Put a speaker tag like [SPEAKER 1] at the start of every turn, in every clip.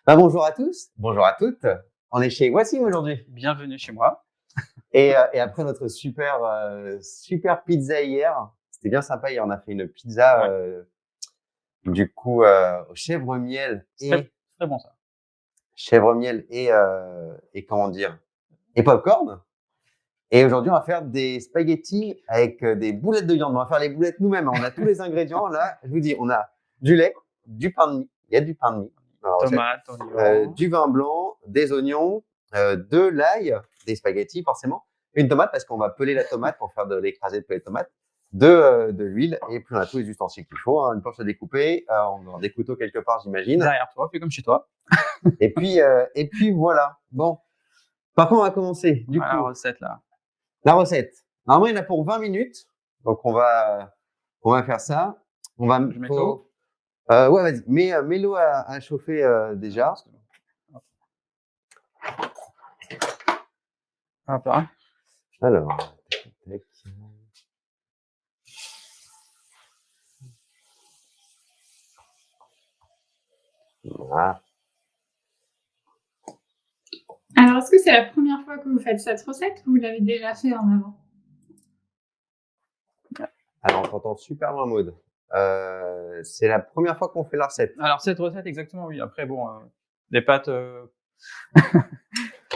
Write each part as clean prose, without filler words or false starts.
[SPEAKER 1] Bonjour à tous, bonjour à toutes. On est chez Wassim aujourd'hui.
[SPEAKER 2] Bienvenue chez moi.
[SPEAKER 1] Et après notre super pizza hier, c'était bien sympa. Hier, on a fait une pizza
[SPEAKER 2] Ouais.
[SPEAKER 1] au chèvre miel
[SPEAKER 2] C'est très,
[SPEAKER 1] et
[SPEAKER 2] très bon ça.
[SPEAKER 1] comment dire, et popcorn. Et aujourd'hui, on va faire des spaghettis avec des boulettes de viande. On va faire les boulettes nous-mêmes. On a tous les ingrédients. Là, je vous dis, on a du lait, du pain de mie. Il y a du pain de mie dans la recette.
[SPEAKER 2] Tomate, oignon.
[SPEAKER 1] Du vin blanc, des oignons, de l'ail, des spaghettis forcément, une tomate parce qu'on va peler la tomate pour faire de l'écrasé de pelée de tomate, de l'huile et puis on a tous les ustensiles qu'il faut, hein, une planche à découper, on a des couteaux quelque part j'imagine.
[SPEAKER 2] Derrière toi, fais comme chez toi.
[SPEAKER 1] Et puis voilà. Bon, par contre on va commencer du
[SPEAKER 2] Voilà la
[SPEAKER 1] coup
[SPEAKER 2] recette là.
[SPEAKER 1] la recette. Normalement il y en a pour 20 minutes, donc on va faire ça. On va
[SPEAKER 2] Je mets l'eau.
[SPEAKER 1] ouais vas-y, mets l'eau à chauffer déjà.
[SPEAKER 2] Hop là.
[SPEAKER 1] Alors, tac, tac. Voilà.
[SPEAKER 3] Alors, est-ce que c'est la première fois que vous faites cette recette ou vous l'avez déjà fait en avant?
[SPEAKER 1] Alors, on t'entend super loin, Maud. C'est la première fois qu'on fait la recette.
[SPEAKER 2] Alors cette recette exactement oui. Après bon, les pâtes.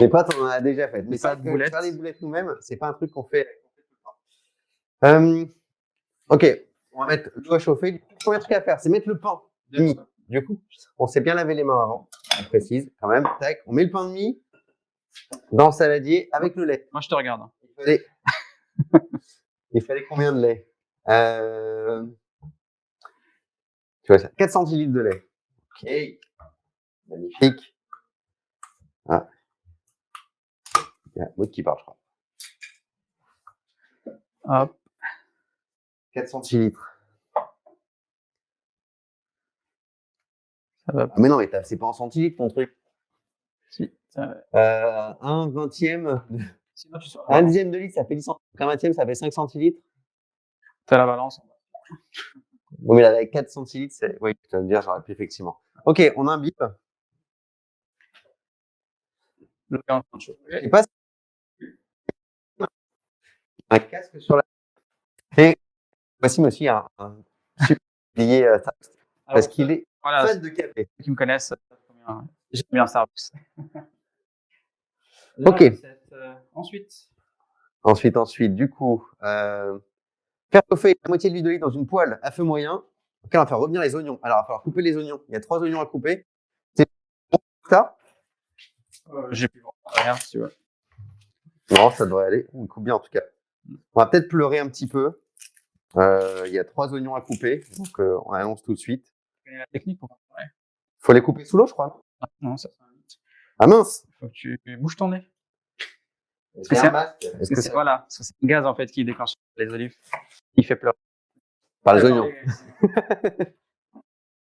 [SPEAKER 1] Les pâtes, on en a déjà faites. Mais
[SPEAKER 2] Les
[SPEAKER 1] c'est vrai
[SPEAKER 2] pâtes
[SPEAKER 1] que
[SPEAKER 2] boulettes.
[SPEAKER 1] faire les boulettes nous-mêmes, c'est pas un truc qu'on fait. Ok, on va mettre l'eau à chauffer. Le premier truc à faire, c'est mettre le pain de mie. Du coup, on s'est bien lavé les mains avant. On précise quand même. Tac, on met le pain de mie dans le saladier avec le lait.
[SPEAKER 2] Moi je te regarde.
[SPEAKER 1] Il fallait combien de lait Tu vois ça, 4 centilitres de lait. Ok, magnifique. Ah. Il y a Maud qui parle, je crois.
[SPEAKER 2] Hop.
[SPEAKER 1] 4 centilitres.
[SPEAKER 2] Ça va.
[SPEAKER 1] Ah, mais non, mais c'est pas en centilitres ton truc.
[SPEAKER 2] Si.
[SPEAKER 1] Un vingtième,
[SPEAKER 2] Sinon tu sors.
[SPEAKER 1] un dixième de litre, ça fait 10 centilitres. Un vingtième, ça fait 5 centilitres.
[SPEAKER 2] T'as la balance.
[SPEAKER 1] Bon, mais là, avec 4 centilitres, c'est, oui, tu vas me dire, j'aurais pu effectivement. Ok, on imbibe.
[SPEAKER 2] Le pain en train de chauffer.
[SPEAKER 1] Et passe un casque sur la. Et voici aussi un super billet, parce qu'il est
[SPEAKER 2] Voilà.
[SPEAKER 1] fan de café.
[SPEAKER 2] Ceux qui me connaissent, j'aime bien Starbucks.
[SPEAKER 1] Ok.
[SPEAKER 2] Recette,
[SPEAKER 1] Ensuite, du coup, faire chauffer la moitié de l'huile d'olive dans une poêle à feu moyen. Ok, on va faire revenir les oignons. Alors, il va falloir couper les oignons. Il y a 3 oignons à couper. C'est ça?
[SPEAKER 2] J'ai plus rien si tu veux.
[SPEAKER 1] Non, ça devrait aller. On coupe bien en tout cas. On va peut-être pleurer un petit peu. Il y a 3 oignons à couper, donc on annonce tout de suite.
[SPEAKER 2] Tu connais la technique pour faire.
[SPEAKER 1] Faut les couper sous l'eau, je crois.
[SPEAKER 2] Non, ça fait vite.
[SPEAKER 1] Ah mince.
[SPEAKER 2] Faut que tu bouges ton nez.
[SPEAKER 1] Est-ce que c'est un masque?
[SPEAKER 2] Est-ce que c'est voilà, parce que c'est le gaz en fait qui déclenche les olives. Il fait pleurer.
[SPEAKER 1] Par les oignons.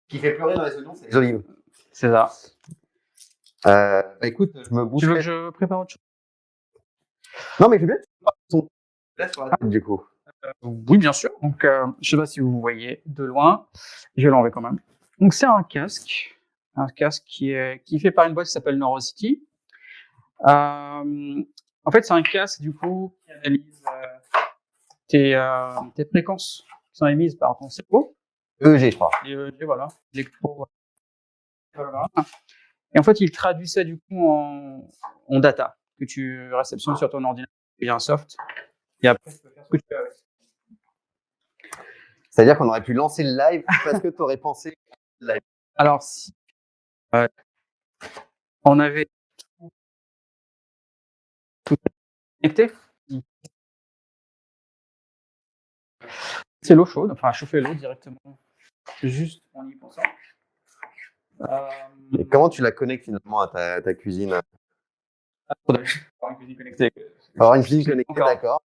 [SPEAKER 1] Qui fait pleurer dans les oignons, c'est les olives.
[SPEAKER 2] C'est ça.
[SPEAKER 1] Écoute, je me bouge.
[SPEAKER 2] Tu veux que je prépare autre chose?
[SPEAKER 1] Non, mais je veux bien. Là sur la tête, du coup.
[SPEAKER 2] Oui, bien sûr. Donc, je sais pas si vous voyez de loin. Je vais l'enlever quand même. Donc, c'est un casque qui est fait par une boîte qui s'appelle Neurosity. En fait, c'est un casque du coup qui analyse tes fréquences qui sont émises par ton cerveau.
[SPEAKER 1] EEG, je crois.
[SPEAKER 2] Et voilà, électro. Voilà. Et en fait, il traduit ça du coup en data que tu réceptionnes sur ton ordinateur. Il y a un soft. Et après, tu peux faire ce que tu veux avec.
[SPEAKER 1] C'est-à-dire qu'on aurait pu lancer le live parce que tu aurais pensé live.
[SPEAKER 2] Alors, si on avait tout connecté, c'est l'eau chaude, enfin chauffer l'eau directement, juste en y pensant.
[SPEAKER 1] Et comment tu la connectes finalement à ta cuisine?
[SPEAKER 2] Avoir une cuisine connectée.
[SPEAKER 1] Avoir une cuisine connectée, d'accord.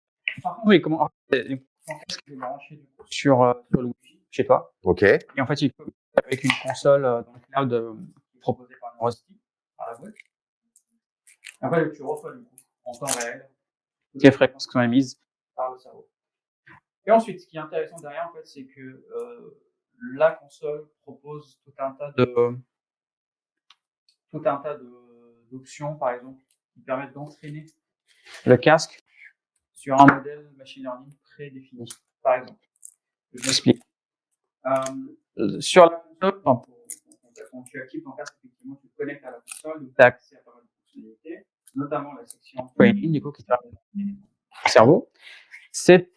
[SPEAKER 2] Par contre, oui, comment est-ce qu'il est branché sur le Wi-Fi chez toi?
[SPEAKER 1] Ok.
[SPEAKER 2] Et en fait, il peut avec une console dans le cloud proposée par Neurosity, par la boîte. Après, tu reçois du coup en temps réel toutes les fréquences qui sont émises par le cerveau. Et ensuite, ce qui est intéressant derrière, en fait, c'est que la console propose tout un tas tout un tas d'options, par exemple, qui permettent d'entraîner le casque sur un modèle machine learning prédéfini, par exemple. Je m'explique. Sur la console, quand tu actives ton casque, effectivement, tu te connectes à la console, donc tu as accès à pas mal de fonctionnalités, notamment la section training, du coup, qui te permet d'entraîner le cerveau. Cette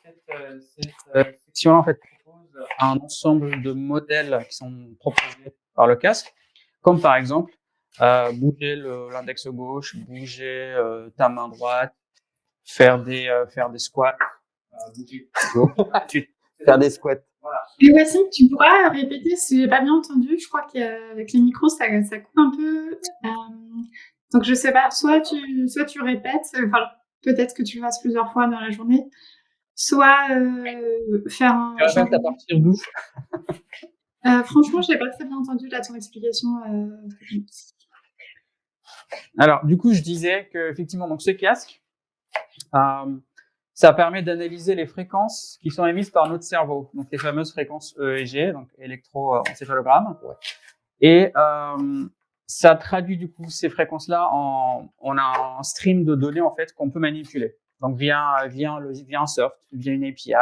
[SPEAKER 2] section-là, en fait, propose un ensemble de modèles qui sont proposés par le casque, comme par exemple bouger l'index gauche, bouger ta main droite, faire des squats, bouger
[SPEAKER 1] Faire des squats.
[SPEAKER 2] Voilà.
[SPEAKER 3] Et Wassim, tu pourras répéter si j'ai pas bien entendu. Je crois qu'avec les micros, ça coupe un peu. Donc je sais pas. Soit tu répètes. Enfin, peut-être que tu le fasses plusieurs fois dans la journée. Soit faire un.
[SPEAKER 2] Tu répètes à partir d'où?
[SPEAKER 3] Franchement, j'ai pas très bien entendu là ton explication.
[SPEAKER 2] Alors, du coup, je disais que effectivement, donc ce casque, ça permet d'analyser les fréquences qui sont émises par notre cerveau, donc les fameuses fréquences EEG, donc électroencéphalogramme.
[SPEAKER 1] Ouais.
[SPEAKER 2] Et ça traduit du coup ces fréquences-là on a un stream de données en fait qu'on peut manipuler. Donc via un soft, via une API.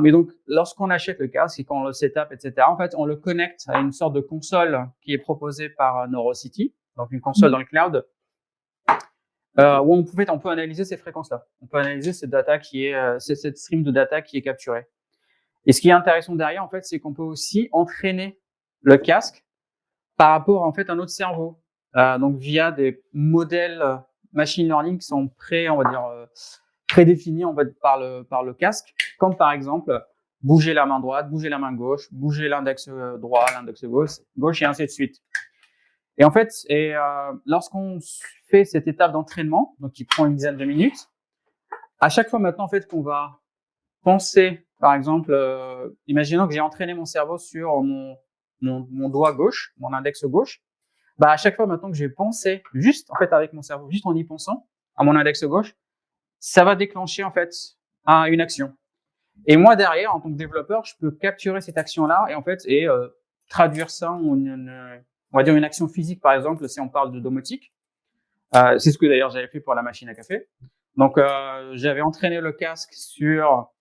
[SPEAKER 2] Mais donc, lorsqu'on achète le casque et qu'on le setup, etc., en fait, on le connecte à une sorte de console qui est proposée par Neurocity, donc une console dans le cloud, où on peut analyser ces fréquences-là. On peut analyser cette data cette stream de data qui est capturée. Et ce qui est intéressant derrière, en fait, c'est qu'on peut aussi entraîner le casque par rapport, en fait, à notre cerveau. Donc, via des modèles machine learning qui sont prédéfinis, en fait, par le casque, comme par exemple, bouger la main droite, bouger la main gauche, bouger l'index droit, l'index gauche, et ainsi de suite. Et en fait, lorsqu'on fait cette étape d'entraînement, donc qui prend une dizaine de minutes, à chaque fois maintenant, en fait, qu'on va penser, par exemple, imaginons que j'ai entraîné mon cerveau sur mon doigt gauche, mon index gauche, bah à chaque fois maintenant que j'ai pensé, juste en fait avec mon cerveau, juste en y pensant à mon index gauche, ça va déclencher en fait une action. Et moi derrière, en tant que développeur, je peux capturer cette action-là et traduire ça en on va dire une action physique, par exemple, si on parle de domotique. C'est ce que d'ailleurs j'avais fait pour la machine à café. Donc j'avais entraîné le casque sur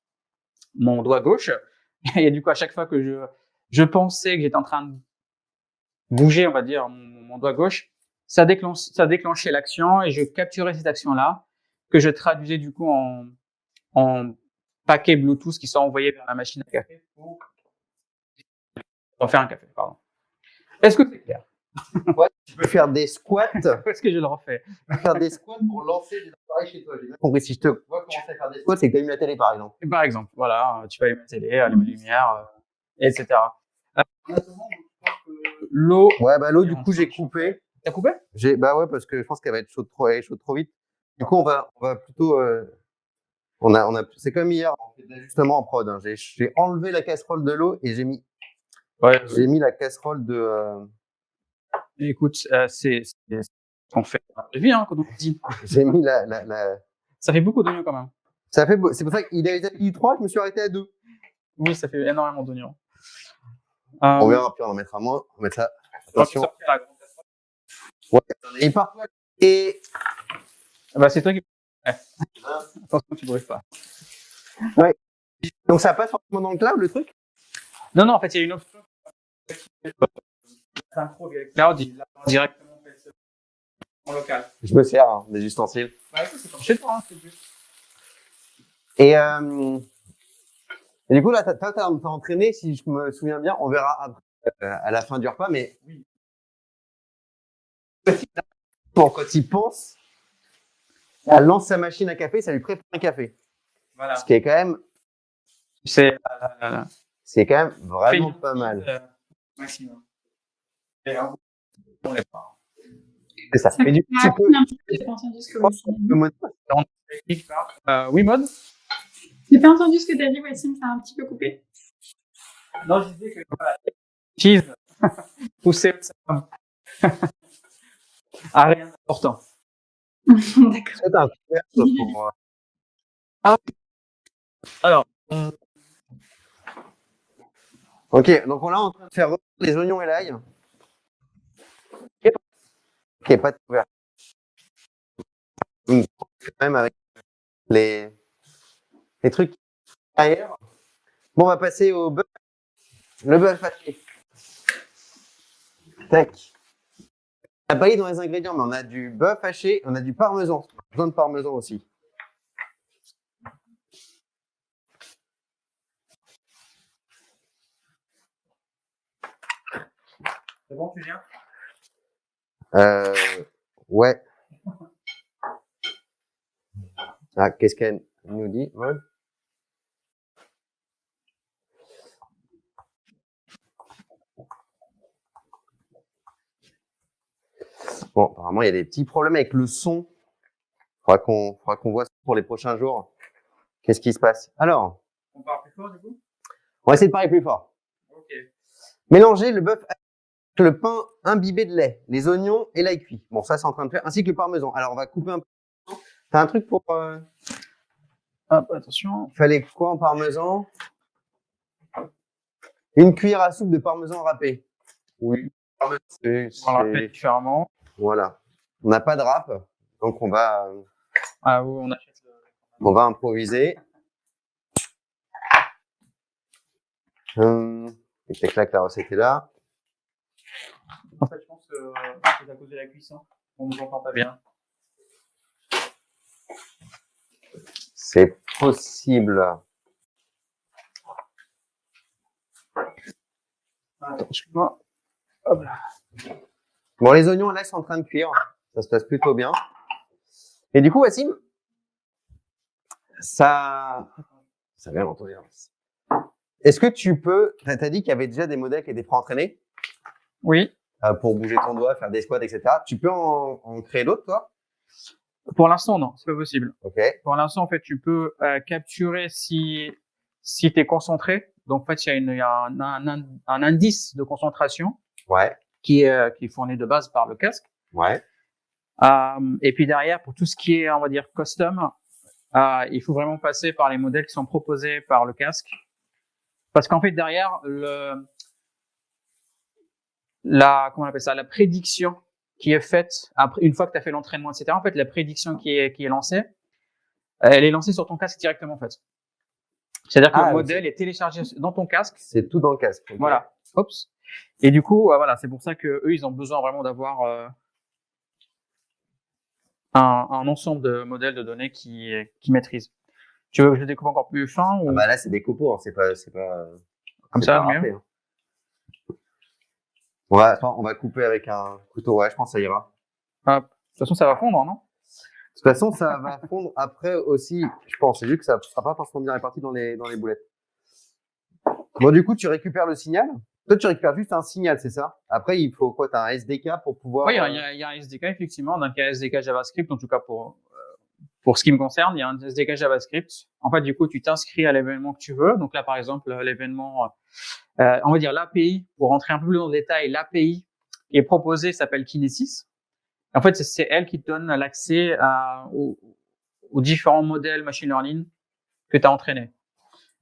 [SPEAKER 2] mon doigt gauche et du coup à chaque fois que je pensais que j'étais en train de bouger, on va dire, mon doigt gauche, ça déclenchait l'action et je capturais cette action-là que je traduisais du coup en paquets Bluetooth qui sont envoyés vers la machine à café pour faire un café, pardon. Est-ce que c'est clair?
[SPEAKER 1] Ouais, tu peux faire des squats.
[SPEAKER 2] Est-ce que je le refais?
[SPEAKER 1] Tu peux faire des squats pour lancer des appareils chez toi. J'ai bien compris. Si je te vois commencer à faire des squats, c'est que tu as mis la télé, par exemple.
[SPEAKER 2] Et par exemple, voilà, tu peux allumer la télé, allumer la lumière, etc. L'eau.
[SPEAKER 1] Ouais, bah l'eau, du coup, j'ai coupé.
[SPEAKER 2] T'as coupé?
[SPEAKER 1] Bah ouais, parce que je pense qu'elle va être chaude elle est chaude trop vite. Du coup, on va plutôt. C'est comme hier, on fait de l'ajustement en prod. Hein. J'ai enlevé la casserole de l'eau et j'ai mis la casserole de.
[SPEAKER 2] Écoute, c'est ce qu'on fait. Vie, hein, quand on dit.
[SPEAKER 1] J'ai mis
[SPEAKER 2] Ça fait beaucoup d'oignons quand même.
[SPEAKER 1] C'est pour ça qu'il a dit 3, je me suis arrêté à 2.
[SPEAKER 2] Oui, ça fait énormément d'oignons.
[SPEAKER 1] On verra, puis on en mettra moins. On va mettre ça. Attention. Ouais. Et parfois. Et.
[SPEAKER 2] Bah, c'est toi qui. Ouais. Attention, tu ne brûles pas.
[SPEAKER 1] Ouais. Donc ça passe forcément dans le cloud, le truc?
[SPEAKER 2] Non, en fait, il y a une option. Synchro via le cloud, il l'a directement fait en local.
[SPEAKER 1] Je me sers des ustensiles.
[SPEAKER 2] Ouais, c'est comme chez toi, c'est plus.
[SPEAKER 1] Et du coup, là, t'as entraîné, si je me souviens bien, on verra après, à la fin du repas, mais oui. Quand il pense, elle lance sa machine à café, ça lui prépare un café.
[SPEAKER 2] Voilà.
[SPEAKER 1] Ce qui est quand même. C'est quand même vraiment pas mal.
[SPEAKER 2] Maximum.
[SPEAKER 1] C'est ça. Mais du coup, tu peux.
[SPEAKER 3] J'ai pas entendu ce que Wassim
[SPEAKER 2] oui, Maud?
[SPEAKER 3] J'ai pas entendu ce que t'as dit, Wassim, ça a un petit peu coupé.
[SPEAKER 2] Non, je disais que cheese poussé à rien d'important.
[SPEAKER 3] D'accord.
[SPEAKER 1] C'est un pour.
[SPEAKER 2] Alors.
[SPEAKER 1] Ok, donc on est en train de faire les oignons et l'ail. qu'il n'y ait pas de couvercle. Donc, quand même avec les trucs derrière. Bon, on va passer au bœuf. Le bœuf haché. Tac. On n'a pas dit dans les ingrédients, mais on a du bœuf haché, on a du parmesan. On a besoin de parmesan aussi.
[SPEAKER 2] C'est bon, Julien?
[SPEAKER 1] Ouais. Ah, qu'est-ce qu'elle nous dit? Ouais. Bon, apparemment, il y a des petits problèmes avec le son. Faudra qu'on voit ça pour les prochains jours. Qu'est-ce qui se passe? Alors,
[SPEAKER 2] On parle plus fort, du coup?
[SPEAKER 1] on va essayer de parler plus fort.
[SPEAKER 2] Ok.
[SPEAKER 1] Mélanger le bœuf avec le pain imbibé de lait, les oignons et l'ail cuit. Bon, ça, c'est en train de faire, ainsi que le parmesan. Alors, on va couper un peu. T'as un truc pour...
[SPEAKER 2] Hop, attention.
[SPEAKER 1] Il fallait quoi en parmesan? Une cuillère à soupe de parmesan râpé. Oui.
[SPEAKER 2] On va râper différemment.
[SPEAKER 1] Voilà. On n'a pas de râpe, donc on va
[SPEAKER 2] Oui, on achète
[SPEAKER 1] improviser. Et clac, la recette est là.
[SPEAKER 2] En fait, je pense que c'est à cause de la cuisson. On ne nous entend pas bien.
[SPEAKER 1] C'est possible.
[SPEAKER 2] Attends, excuse-moi. Hop là.
[SPEAKER 1] Bon, les oignons, là, ils sont en train de cuire. Ça se passe plutôt bien. Et du coup, Wassim, ça vient d'entendre. Est-ce que tu peux, t'as dit qu'il y avait déjà des modèles qui étaient pré-entraînés
[SPEAKER 2] Oui.
[SPEAKER 1] Pour bouger ton doigt, faire des squats, etc. Tu peux en créer d'autres, toi?
[SPEAKER 2] Pour l'instant, non, c'est pas possible.
[SPEAKER 1] Ok.
[SPEAKER 2] Pour l'instant, en fait, tu peux capturer si tu es concentré. Donc, en fait, il y a un indice de concentration
[SPEAKER 1] Ouais.
[SPEAKER 2] qui est fourni de base par le casque.
[SPEAKER 1] Ouais.
[SPEAKER 2] Et puis derrière, pour tout ce qui est, on va dire, custom, il faut vraiment passer par les modèles qui sont proposés par le casque. Parce qu'en fait, derrière, comment on appelle ça, la prédiction qui est faite après, une fois que tu as fait l'entraînement, etc. En fait, la prédiction qui est lancée, elle est lancée sur ton casque directement, en fait. C'est-à-dire que le modèle est téléchargé dans ton casque.
[SPEAKER 1] C'est tout dans le casque. Okay.
[SPEAKER 2] Voilà. Oups. Et du coup, voilà, c'est pour ça que eux, ils ont besoin vraiment d'avoir un ensemble de modèles de données qui maîtrisent. Tu veux que je découpe encore plus fin ou...
[SPEAKER 1] Là, c'est des copeaux, hein. C'est pas
[SPEAKER 2] comme ça,
[SPEAKER 1] pas
[SPEAKER 2] mieux.
[SPEAKER 1] Hein. On va couper avec un couteau. Ouais, je pense que ça ira.
[SPEAKER 2] De toute façon, ça va fondre, non?
[SPEAKER 1] De toute façon, ça va fondre après aussi, je pense. C'est juste que ça sera pas forcément bien réparti dans les boulettes. Bon, du coup, tu récupères le signal. Toi, tu récupères juste un signal, c'est ça? Après, il faut quoi? T'as un SDK pour pouvoir...
[SPEAKER 2] Oui, il y a un SDK, effectivement. Donc, il y a un SDK JavaScript, en tout cas pour ce qui me concerne, il y a un SDK JavaScript. En fait, du coup, tu t'inscris à l'événement que tu veux. Donc là, par exemple, l'événement, on va dire l'API, pour rentrer un peu plus dans le détail, l'API qui est proposée s'appelle Kinesis. En fait, c'est elle qui te donne l'accès aux différents modèles machine learning que tu as entraînés.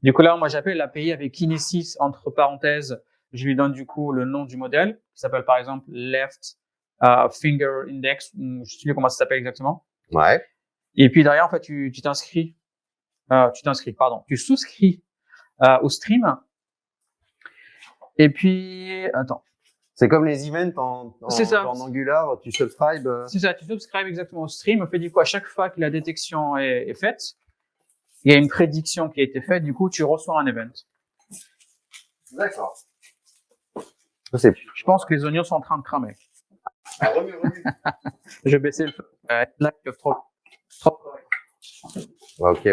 [SPEAKER 2] Du coup, là, moi, j'appelle l'API avec Kinesis, entre parenthèses, je lui donne du coup le nom du modèle, qui s'appelle par exemple Left Finger Index, je sais plus comment ça s'appelle exactement.
[SPEAKER 1] Ouais.
[SPEAKER 2] Et puis derrière, en fait, tu souscris au stream. Et puis, attends.
[SPEAKER 1] C'est comme les events en Angular, tu subscribes.
[SPEAKER 2] C'est ça, tu subscribes exactement au stream. En fait, du coup, à chaque fois que la détection est faite, il y a une prédiction qui a été faite, du coup, tu reçois un event.
[SPEAKER 1] D'accord.
[SPEAKER 2] Je pense que les oignons sont en train de cramer.
[SPEAKER 1] Remue.
[SPEAKER 2] Je vais baisser le feu. Là, ils peuvent trop.
[SPEAKER 1] Ok.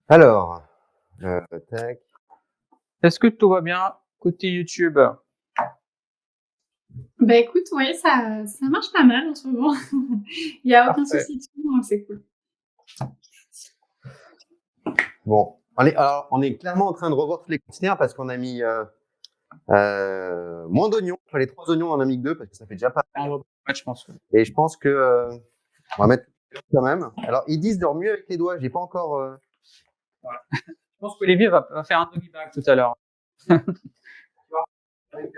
[SPEAKER 1] Alors, tac.
[SPEAKER 2] Est-ce que tout va bien côté YouTube?
[SPEAKER 3] Bah écoute, oui, ça marche pas mal en ce moment. Il n'y a aucun souci dessus, donc c'est cool.
[SPEAKER 1] Bon, on est clairement en train de revoir tous les conteneurs parce qu'on a mis moins d'oignons. Il fallait 3 oignons, on en a mis que 2 parce que ça fait déjà pas mal.
[SPEAKER 2] Ouais, je pense.
[SPEAKER 1] Et je pense que on va mettre quand même. Alors, ils disent de remuer avec les doigts. J'ai pas encore.
[SPEAKER 2] Voilà. Je pense qu'Olivier va faire un demi-bac tout à l'heure. Avec,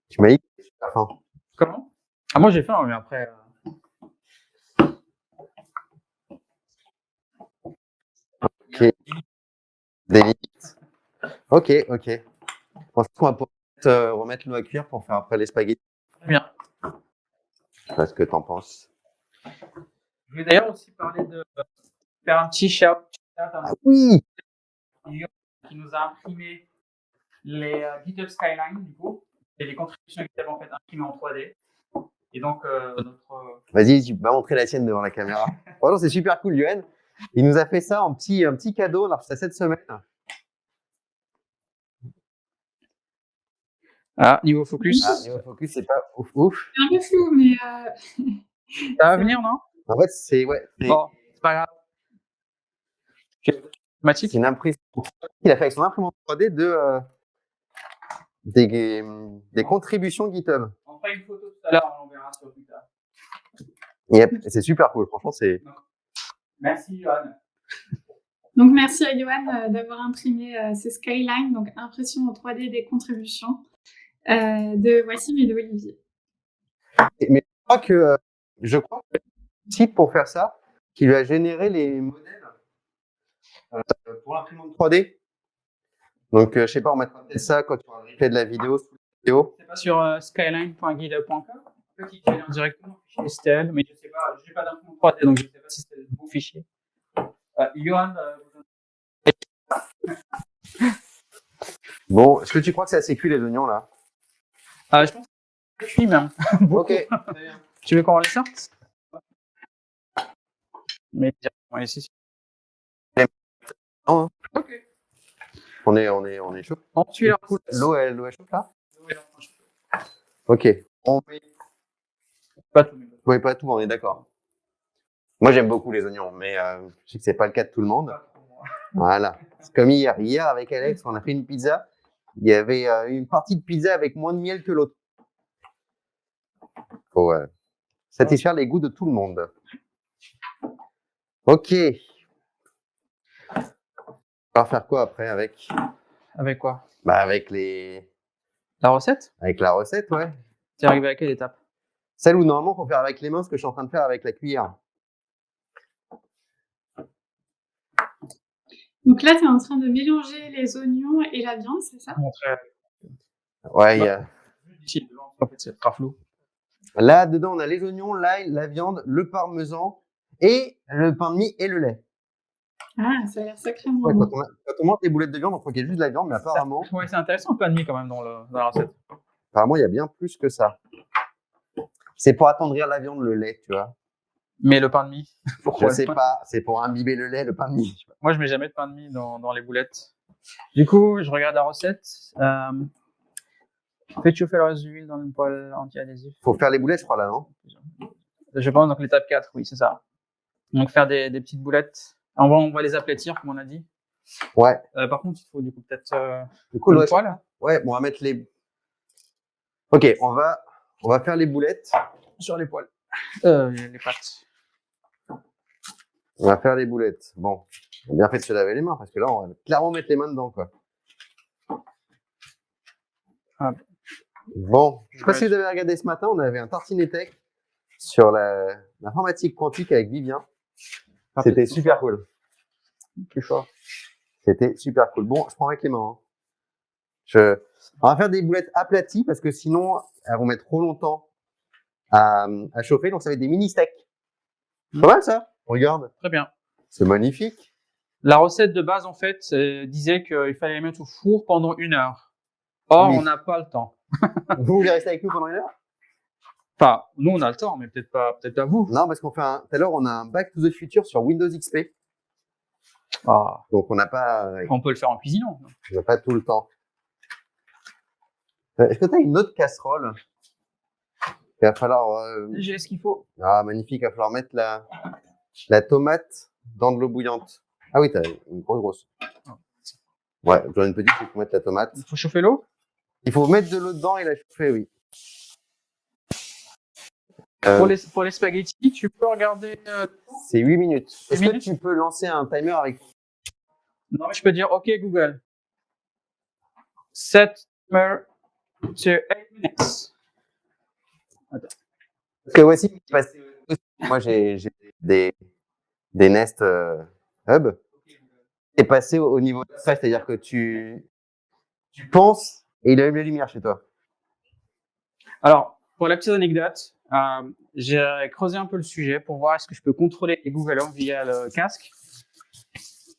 [SPEAKER 1] Tu m'as dit que c'était super fin.
[SPEAKER 2] comment? Ah, moi j'ai faim, mais après.
[SPEAKER 1] Ok. Des limites. Ok. Je pense qu'on va pouvoir remettre l'eau à cuire pour faire après les spaghettis.
[SPEAKER 2] Très bien.
[SPEAKER 1] Je sais pas ce que t'en penses.
[SPEAKER 2] Je voulais d'ailleurs aussi parler de faire un petit shout
[SPEAKER 1] Ah oui!
[SPEAKER 2] qui nous a imprimé les GitHub Skyline, du coup, et les contributions GitHub en fait imprimées en 3D. Et donc, notre.
[SPEAKER 1] Vas-y, tu vas montrer la tienne devant la caméra. Franchement, c'est super cool, Yoann. Il nous a fait ça en un petit cadeau. Alors, c'est cette semaine.
[SPEAKER 2] Ah, niveau focus.
[SPEAKER 1] Ah, niveau focus, c'est pas ouf.
[SPEAKER 3] C'est un peu flou, mais
[SPEAKER 2] Ça va venir, non?
[SPEAKER 1] En fait, c'est
[SPEAKER 2] Bon, c'est pas grave.
[SPEAKER 1] c'est
[SPEAKER 2] Automatique.
[SPEAKER 1] une impression qu'il a fait avec son imprimante 3D des contributions GitHub.
[SPEAKER 2] On fera une photo tout à l'heure, on verra sur Twitter.
[SPEAKER 1] Yep, et c'est super cool. Franchement, c'est.
[SPEAKER 2] Merci, Johan.
[SPEAKER 3] donc merci à Johan d'avoir imprimé ces Skyline, donc impression en 3D des contributions de Wassim et de Olivier.
[SPEAKER 1] Mais je crois que le site pour faire ça, qui lui a généré les modèles pour l'imprimante 3D. Donc, je sais pas, on mettra peut-être ça quand tu auras le replay de la vidéo.
[SPEAKER 2] C'est pas sur skyline.github.com. Qui génère directement le fichier STL, mais je sais pas, j'ai pas d'imprimante 3D, donc je sais pas si c'est le bon fichier. Johan,
[SPEAKER 1] Bon, est-ce que tu crois que c'est assez cuit les oignons là?
[SPEAKER 2] je pense que je suis même.
[SPEAKER 1] Ok.
[SPEAKER 2] Tu veux qu'on les sorte? Mais directement ici.
[SPEAKER 1] Non, hein.
[SPEAKER 2] Ok.
[SPEAKER 1] On est chaud.
[SPEAKER 2] On suit la route.
[SPEAKER 1] L'eau est chaude là? Ok. On met
[SPEAKER 2] Pas tout.
[SPEAKER 1] oui, pas tout, on est d'accord. Moi, j'aime beaucoup les oignons, mais je sais que c'est pas le cas de tout le monde. Voilà. C'est comme hier. Hier, avec Alex, on a fait une pizza. Il y avait une partie de pizza avec moins de miel que l'autre. Faut satisfaire les goûts de tout le monde. Ok. On va faire quoi après avec?
[SPEAKER 2] Avec quoi?
[SPEAKER 1] Bah, avec les.
[SPEAKER 2] La recette?
[SPEAKER 1] Avec la recette, ouais.
[SPEAKER 2] T'es arrivé à quelle étape?
[SPEAKER 1] Celle où normalement, faut faire avec les mains, ce que je suis en train de faire avec la cuillère.
[SPEAKER 3] Donc là, tu es en train de mélanger les oignons et la viande, c'est ça?
[SPEAKER 1] Ouais, il y a.
[SPEAKER 2] En fait, c'est pas flou.
[SPEAKER 1] Là, dedans, on a les oignons, l'ail, la viande, le parmesan et le pain de mie et le lait.
[SPEAKER 3] Ah, ça a l'air sacrément
[SPEAKER 1] Ouais,
[SPEAKER 3] bon.
[SPEAKER 1] quand on mange les boulettes de viande, on croit qu'il y a juste de la viande, mais apparemment,
[SPEAKER 2] Ouais, c'est intéressant le pain de mie quand même dans la recette.
[SPEAKER 1] il y a bien plus que ça. C'est pour attendrir la viande, le lait, tu vois.
[SPEAKER 2] Mais le pain de mie?
[SPEAKER 1] Je sais pas, c'est pour imbiber le lait, le pain de mie.
[SPEAKER 2] Moi, je mets jamais de pain de mie dans les boulettes. Du coup, je regarde la recette. Faites chauffer le reste d'huile dans une poêle anti-adhésif.
[SPEAKER 1] Faut faire les boulettes, je crois, là, non?
[SPEAKER 2] Je pense donc l'étape 4, oui, c'est ça. Donc faire des petites boulettes. On va les aplatir, comme on a dit.
[SPEAKER 1] Ouais.
[SPEAKER 2] Par contre, il faut du coup peut-être
[SPEAKER 1] Du coup,
[SPEAKER 2] une poêle.
[SPEAKER 1] Ouais, bon, on va mettre les. Ok, on va faire les boulettes.
[SPEAKER 2] Sur les poêles. Les pâtes.
[SPEAKER 1] On va faire les boulettes. Bon, on a bien fait de se laver les mains, parce que là, on va clairement mettre les mains dedans, quoi.
[SPEAKER 2] Ah.
[SPEAKER 1] Bon, je sais pas si vous avez regardé ce matin, on avait un tartinet tech sur l'informatique quantique avec Vivien. C'était super cool.
[SPEAKER 2] Plus fort.
[SPEAKER 1] C'était super cool. Bon, je prends avec les mains. On va faire des boulettes aplaties parce que sinon, elles vont mettre trop longtemps à chauffer. Donc, ça va être des mini steaks. Pas mal ça? Regarde.
[SPEAKER 2] Très bien.
[SPEAKER 1] C'est magnifique.
[SPEAKER 2] La recette de base, en fait, disait qu'il fallait les mettre au four pendant 1 heure. Or,
[SPEAKER 1] Oui.
[SPEAKER 2] on n'a pas le temps.
[SPEAKER 1] Vous voulez rester avec nous pendant 1 heure?
[SPEAKER 2] Enfin, nous, on a le temps, mais peut-être pas vous.
[SPEAKER 1] Non, parce qu'on fait tout à l'heure, on a un Back to the Future sur Windows XP.
[SPEAKER 2] Ah.
[SPEAKER 1] Donc, on n'a pas
[SPEAKER 2] On peut le faire en cuisinant.
[SPEAKER 1] tout le temps. Est-ce que tu as une autre casserole? Il va falloir.
[SPEAKER 2] J'ai ce qu'il faut.
[SPEAKER 1] Ah, magnifique. Il va falloir mettre la tomate dans de l'eau bouillante. Ah oui, t'as une grosse. Ouais, j'en ai une petite, il faut mettre la tomate.
[SPEAKER 2] Il faut chauffer l'eau?
[SPEAKER 1] Il faut mettre de l'eau dedans et la chauffer, oui.
[SPEAKER 2] Pour les spaghettis, tu peux regarder.
[SPEAKER 1] C'est 8 minutes. Est-ce que
[SPEAKER 2] minutes
[SPEAKER 1] tu peux lancer un timer avec.
[SPEAKER 2] Non, mais je peux dire OK Google. Set timer to 8 minutes.
[SPEAKER 1] Parce que voici, moi j'ai des Nest Hub. C'est passé au niveau de ça, c'est-à-dire que tu penses et il allume les lumières chez toi.
[SPEAKER 2] Alors, pour la petite anecdote, j'ai creusé un peu le sujet pour voir est-ce que je peux contrôler les Google Home via le casque.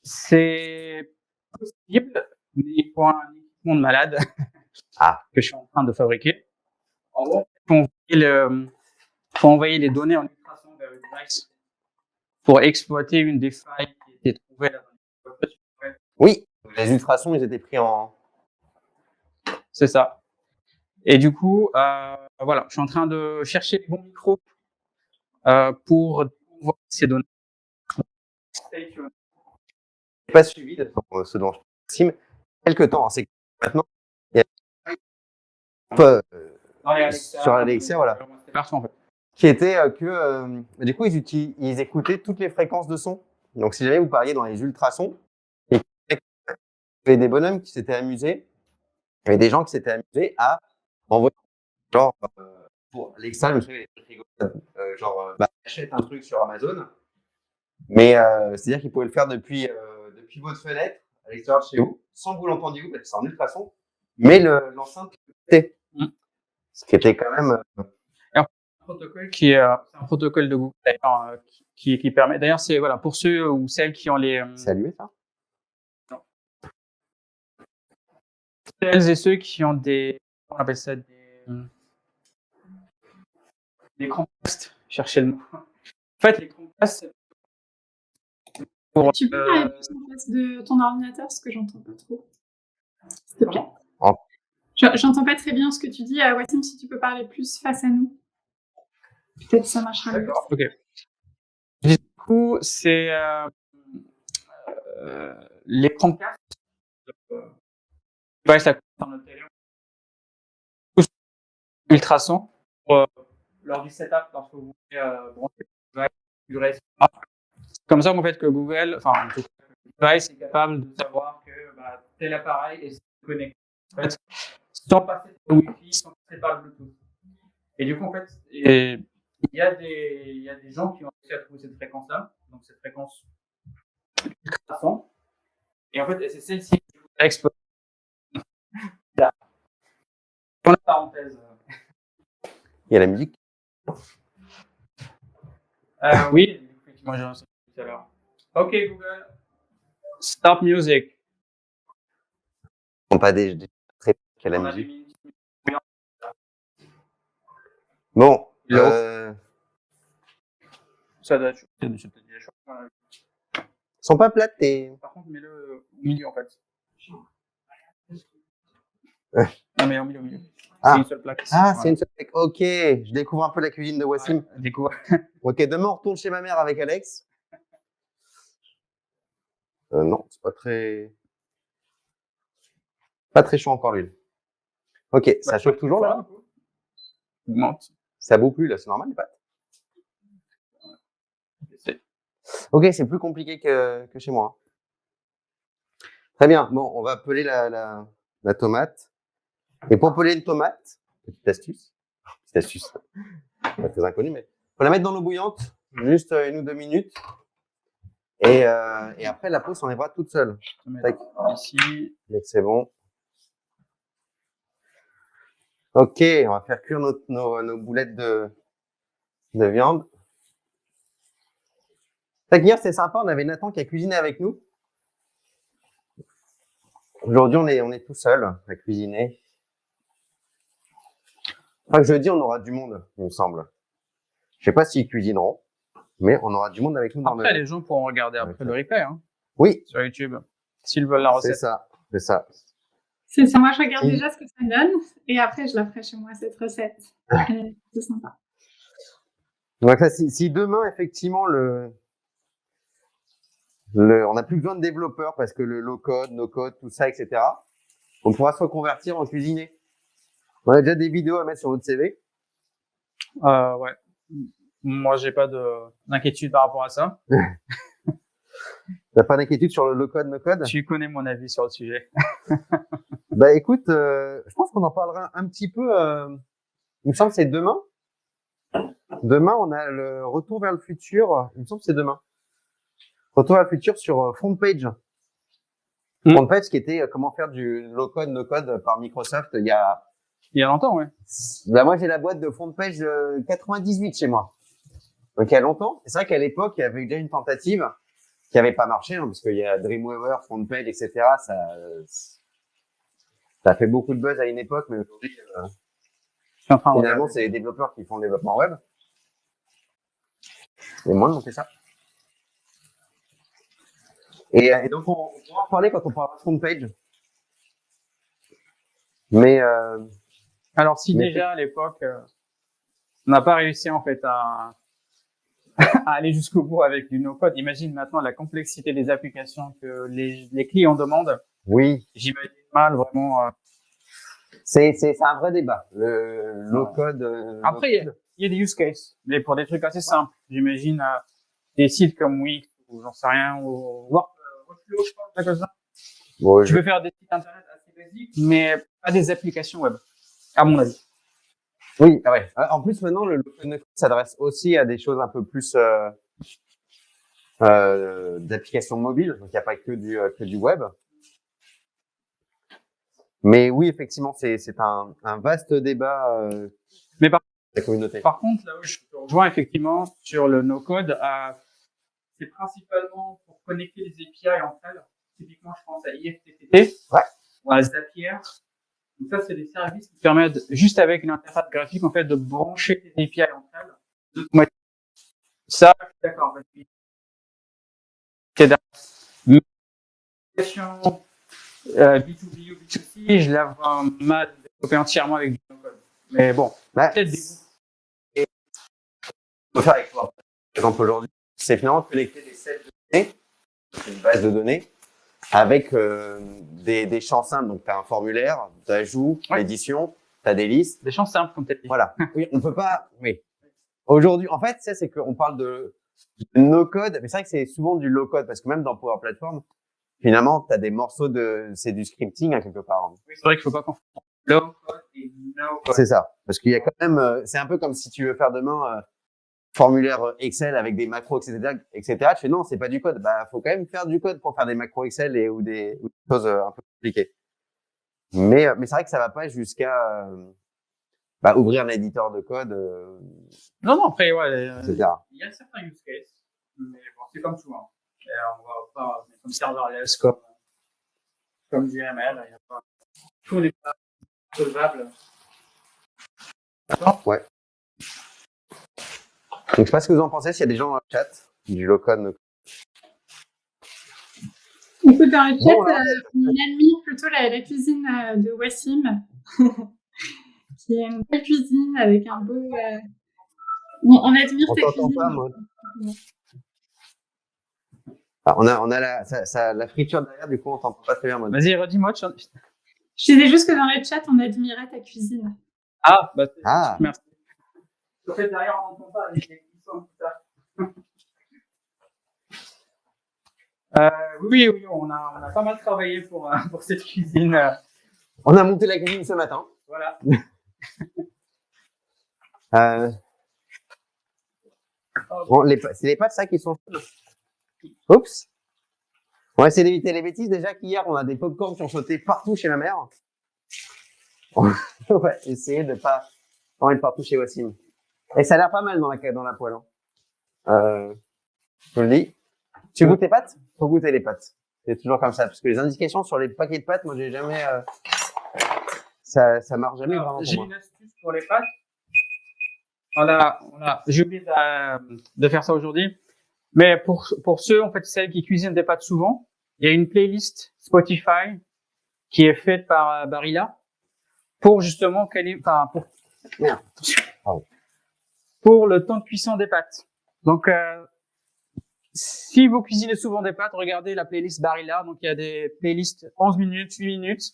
[SPEAKER 2] C'est possible, mais pour un équipement de malade que je suis en train de fabriquer, en gros, faut envoyer les données en ultrason vers le device pour exploiter une des failles qui était trouvée là.
[SPEAKER 1] Oui, les ultrasons, ils étaient pris en...
[SPEAKER 2] C'est ça. Et du coup, voilà, je suis en train de chercher les bons micros pour voir ces données.
[SPEAKER 1] Je n'ai pas suivi ce dont je sim quelques temps. C'est que maintenant, il y a sur Alexia, voilà,
[SPEAKER 2] C'est partout en fait.
[SPEAKER 1] qui était que du coup, ils écoutaient toutes les fréquences de son. Donc, si jamais vous parliez dans les ultrasons, et qu'il y avait des bonhommes qui s'étaient amusés, il y avait des gens qui s'étaient amusés à envoyer, genre, pour Alexa, je me souviens, achète un truc sur Amazon. Mais c'est-à-dire qu'ils pouvaient le faire depuis votre fenêtre, à l'extérieur de chez vous, sans que vous l'entendiez vous, parce que c'est en ultrason, mais l'enceinte était. Ce qui était quand même...
[SPEAKER 2] un protocole qui est c'est un protocole de Google d'ailleurs, qui permet... D'ailleurs, c'est voilà, pour ceux ou celles qui ont les...
[SPEAKER 1] C'est allumé, ça?
[SPEAKER 2] Non. Celles et ceux qui ont des... On appelle ça des Chromecast. Cherchez le mot. En fait, les Chromecast,
[SPEAKER 3] tu peux parler plus en face de ton ordinateur, parce que j'entends pas trop. S'il te plaît. J'entends pas très bien ce que tu dis. Wassim, si tu peux parler plus face à nous. Peut-être ça marchera mieux.
[SPEAKER 2] D'accord, ok. Du coup, c'est les Chromecast. Ça dans notre télé. Ultrason. Lors du setup, lorsque vous voulez brancher du reste. Comme ça, en fait, que Google, enfin, le device est capable de savoir que tel appareil est connecté. En fait, sans passer par le Wi-Fi, sans passer par le Bluetooth. Et du coup, en fait, il y a des gens qui ont réussi à trouver cette fréquence-là, donc cette fréquence ultrason. Et en fait, c'est celle-ci qui vous a explosé. Pour la parenthèse.
[SPEAKER 1] Il y a la musique.
[SPEAKER 2] Oui, effectivement, j'ai lancé tout à l'heure. Ok, Google, stop music.
[SPEAKER 1] On pas des très qu'il y a la musique. Bon.
[SPEAKER 2] Ça doit être
[SPEAKER 1] sont pas plates tes...
[SPEAKER 2] Par contre, mets-le au milieu en fait. Non, mais au milieu. C'est une seule plaque.
[SPEAKER 1] C'est une seule plaque. Ok, je découvre un peu la cuisine de Wassim.
[SPEAKER 2] Ouais, découvre.
[SPEAKER 1] Ok, demain on retourne chez ma mère avec Alex. Non, c'est pas très chaud encore l'huile. Ok, ça chauffe toujours là?
[SPEAKER 2] Augmente.
[SPEAKER 1] Ça bout plus là, c'est normal les pâtes? Ok, c'est plus compliqué que chez moi. Très bien. Bon, on va peler la tomate. Et pour peler une tomate, petite astuce, pas très inconnue, mais faut la mettre dans l'eau bouillante, juste 1 ou 2 minutes. Et après, la peau s'enlèvera toute seule.
[SPEAKER 2] Ici.
[SPEAKER 1] C'est bon. Ok, on va faire cuire nos boulettes de viande. Hier, c'est sympa, on avait Nathan qui a cuisiné avec nous. Aujourd'hui, on est tout seul à cuisiner. Enfin, jeudi, on aura du monde, il me semble. Je sais pas s'ils cuisineront, mais on aura du monde avec nous.
[SPEAKER 2] Après, les gens pourront regarder après le replay, hein.
[SPEAKER 1] Oui.
[SPEAKER 2] Sur YouTube, s'ils veulent la recette.
[SPEAKER 1] C'est ça.
[SPEAKER 3] C'est ça. Moi, je regarde déjà ce que ça donne, et après, je la ferai chez moi, cette recette. C'est sympa.
[SPEAKER 1] Donc là, si demain, effectivement, on n'a plus besoin de développeurs parce que le low-code, no-code, tout ça, etc., on pourra se reconvertir en cuisinier. On a déjà des vidéos à mettre sur notre CV.
[SPEAKER 2] Ouais. Moi, j'ai pas d'inquiétude par rapport à ça.
[SPEAKER 1] T'as pas d'inquiétude sur le low-code, no-code?
[SPEAKER 2] Tu connais mon avis sur le sujet.
[SPEAKER 1] Bah écoute, je pense qu'on en parlera un petit peu. Il me semble que c'est demain. Demain, on a le Retour vers le futur. Il me semble que c'est demain. Retour vers le futur sur FrontPage. FrontPage qui était comment faire du low-code, no-code par Microsoft il y a
[SPEAKER 2] longtemps, ouais.
[SPEAKER 1] Bah moi, j'ai la boîte de FrontPage 98 chez moi. Donc, il y a longtemps. C'est vrai qu'à l'époque, il y avait déjà une tentative qui avait pas marché, hein, parce qu'il y a Dreamweaver, FrontPage, etc. Ça a fait beaucoup de buzz à une époque, mais aujourd'hui, finalement, c'est les développeurs qui font le développement web. Et moi, on fait ça. Et donc, on va en parler quand on parlera de FrontPage. Mais
[SPEAKER 2] alors, si déjà à l'époque, on n'a pas réussi en fait à aller jusqu'au bout avec du no-code, imagine maintenant la complexité des applications que les clients demandent.
[SPEAKER 1] Oui.
[SPEAKER 2] J'imagine mal vraiment.
[SPEAKER 1] C'est un vrai débat. Le low-code.
[SPEAKER 2] Après, il y a des use cases, mais pour des trucs assez simples. J'imagine des sites comme Wix ou j'en sais rien, ou Workflow, je pense, comme ça.
[SPEAKER 1] Bon,
[SPEAKER 2] tu peux faire des sites internet assez basiques, mais pas des applications web, à mon avis.
[SPEAKER 1] Oui, ouais. En plus, maintenant, le low-code s'adresse aussi à des choses un peu plus d'applications mobiles. Donc, il n'y a pas que du web. Mais oui, effectivement, c'est un vaste débat.
[SPEAKER 2] Mais
[SPEAKER 1] la communauté.
[SPEAKER 2] Par contre, là où je te rejoins effectivement sur le no-code, c'est principalement pour connecter les API entre elles. Typiquement, je pense à IFTTT ou à Zapier. Donc ça, c'est des services qui permettent, juste avec une interface graphique, en fait, de brancher les API entre elles. Ça, je suis d'accord. B2B ou B2C, je la vois mal développer entièrement avec du no-code. Mais bon, peut-être des
[SPEAKER 1] faut faire avec toi. Par exemple, aujourd'hui, c'est finalement connecter des sets de données, une base de données, avec des champs simples. Donc, tu as un formulaire, tu ajoutes, l'édition, tu as des listes.
[SPEAKER 2] Des champs simples, comme tu as dit.
[SPEAKER 1] Voilà. Oui, on peut pas. Oui. Aujourd'hui, en fait, c'est qu'on parle de no-code, mais c'est vrai que c'est souvent du low-code, parce que même dans Power Platform, finalement, tu as des morceaux c'est du scripting, hein, quelque part.
[SPEAKER 2] Oui, c'est vrai qu'il faut pas confondre low-code et no-code.
[SPEAKER 1] C'est ça. Parce qu'il y a quand même, c'est un peu comme si tu veux faire demain, formulaire Excel avec des macros, etc. Tu fais non, c'est pas du code. Bah, faut quand même faire du code pour faire des macros Excel ou des choses un peu compliquées. Mais c'est vrai que ça va pas jusqu'à ouvrir un éditeur de code.
[SPEAKER 2] Non, après, ouais.
[SPEAKER 1] Etc.
[SPEAKER 2] Il y a certains use cases, mais bon, c'est comme souvent. Et on va pas mettre comme serverless, comme du ML. Il y a pas, tout n'est pas solvable.
[SPEAKER 1] D'accord. Ouais. Donc, je sais pas ce que vous en pensez, s'il y a des gens dans le chat, du low-code.
[SPEAKER 3] Écoute, dans le chat, on admire plutôt la cuisine de Wassim, qui est une belle cuisine avec un beau... On admire ta cuisine.
[SPEAKER 1] Pas, moi. Ah, on a la friture derrière, du coup, on t'entend pas très bien, moi.
[SPEAKER 2] Vas-y, redis-moi.
[SPEAKER 3] Je disais juste que dans le chat, on admirait ta cuisine.
[SPEAKER 2] Ah,
[SPEAKER 1] merci.
[SPEAKER 2] En fait, derrière, on n'entend pas avec les cuissons, tout ça. Oui, on a pas mal travaillé pour cette cuisine.
[SPEAKER 1] On a monté la cuisine ce matin.
[SPEAKER 2] Voilà.
[SPEAKER 1] Bon, c'est les pâtes, ça, qui sont chaudes. Oups. On va essayer d'éviter les bêtises. Déjà qu'hier, on a des pop-corns qui ont sauté partout chez ma mère. On va essayer de pas en être partout chez Wassim. Et ça a l'air pas mal dans la poêle. Je te le dis. Tu goûtes les pâtes? Faut goûter les pâtes. C'est toujours comme ça. Parce que les indications sur les paquets de pâtes, moi, j'ai jamais, ça marche jamais vraiment pour
[SPEAKER 2] j'ai
[SPEAKER 1] moi.
[SPEAKER 2] une astuce pour les pâtes. J'ai oublié de faire ça aujourd'hui. Mais pour ceux, en fait, celles qui cuisinent des pâtes souvent, il y a une playlist Spotify qui est faite par Barilla pour justement pour le temps de cuisson des pâtes. Donc, si vous cuisinez souvent des pâtes, regardez la playlist Barilla. Donc, il y a des playlists 11 minutes, 8 minutes.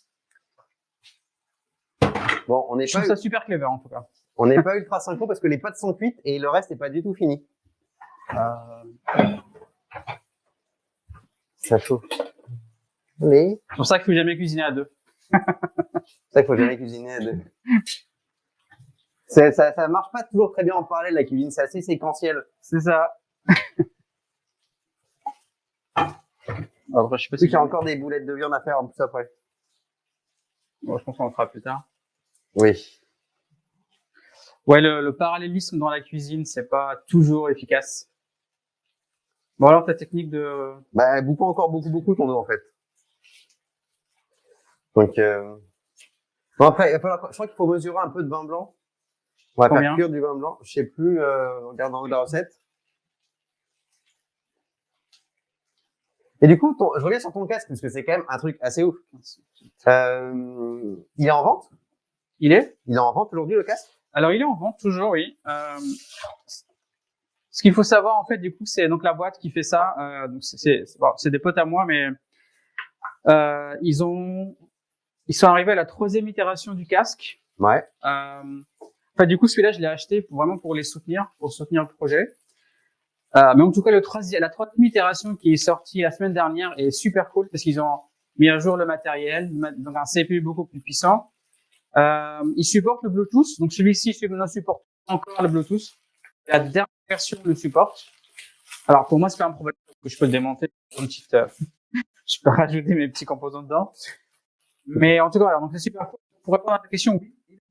[SPEAKER 1] Bon,
[SPEAKER 2] je trouve ça super clever, en tout cas.
[SPEAKER 1] On n'est pas ultra synchro parce que les pâtes sont cuites et le reste n'est pas du tout fini. Ça chauffe. Mais...
[SPEAKER 2] C'est pour ça qu'il faut jamais cuisiner à deux.
[SPEAKER 1] C'est ça qu'il faut jamais cuisiner à deux. Ça marche pas toujours très bien en parallèle, la cuisine. C'est assez séquentiel.
[SPEAKER 2] C'est ça. Après, je sais pas
[SPEAKER 1] Tu sais
[SPEAKER 2] si
[SPEAKER 1] qu'il y a encore des boulettes de viande à faire en plus après.
[SPEAKER 2] Bon, je pense qu'on le fera plus tard.
[SPEAKER 1] Oui.
[SPEAKER 2] Ouais, le parallélisme dans la cuisine, c'est pas toujours efficace. Bon, alors ta technique de...
[SPEAKER 1] Bah, beaucoup ton dos, en fait. Donc, bon, après, il va falloir, je crois qu'il faut mesurer un peu de vin blanc. On va
[SPEAKER 2] Combien
[SPEAKER 1] faire cuire du vin blanc. Je sais plus, regarde dans la recette. Et du coup, je reviens sur ton casque, parce que c'est quand même un truc assez ouf. Il est en vente?
[SPEAKER 2] Il est?
[SPEAKER 1] Il est en vente aujourd'hui, le casque?
[SPEAKER 2] Alors, il est en vente toujours, oui. Ce qu'il faut savoir, en fait, du coup, c'est donc la boîte qui fait ça. Donc bon, c'est des potes à moi, mais ils sont arrivés à la 3e itération du casque.
[SPEAKER 1] Ouais.
[SPEAKER 2] Enfin, du coup, celui-là, je l'ai acheté vraiment pour les soutenir, pour soutenir le projet. Mais en tout cas, la 3e itération qui est sortie la semaine dernière est super cool parce qu'ils ont mis à jour le matériel, donc un CPU beaucoup plus puissant. Il supporte le Bluetooth, donc celui-ci ne supporte pas encore le Bluetooth. La dernière version le supporte. Alors pour moi, c'est pas un problème parce que je peux le démonter. Je peux rajouter mes petits composants dedans. Mais en tout cas, voilà, donc c'est super cool. Pour répondre à ta question, oui. Du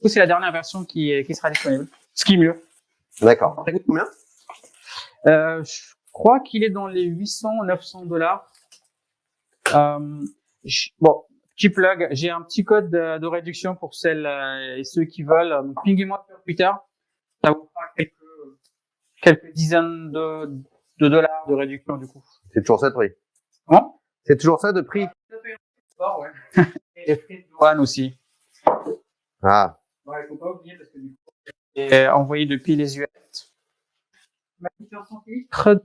[SPEAKER 2] coup, c'est la dernière version qui sera disponible. Ce qui est mieux.
[SPEAKER 1] D'accord. Ça coûte combien?
[SPEAKER 2] Je crois qu'il est dans les 800-900 $. Bon, petit plug, j'ai un petit code de réduction pour celles et ceux qui veulent. Donc, pinguez-moi sur Twitter. Ça vous fera quelques dizaines de dollars de réduction, du coup.
[SPEAKER 1] C'est toujours ça de prix.
[SPEAKER 2] Hein?
[SPEAKER 1] C'est toujours ça de prix.
[SPEAKER 2] Ouais. Et les frais de douane aussi.
[SPEAKER 1] Ah.
[SPEAKER 2] Ouais, il faut pas oublier parce que du coup, c'est envoyé depuis les US.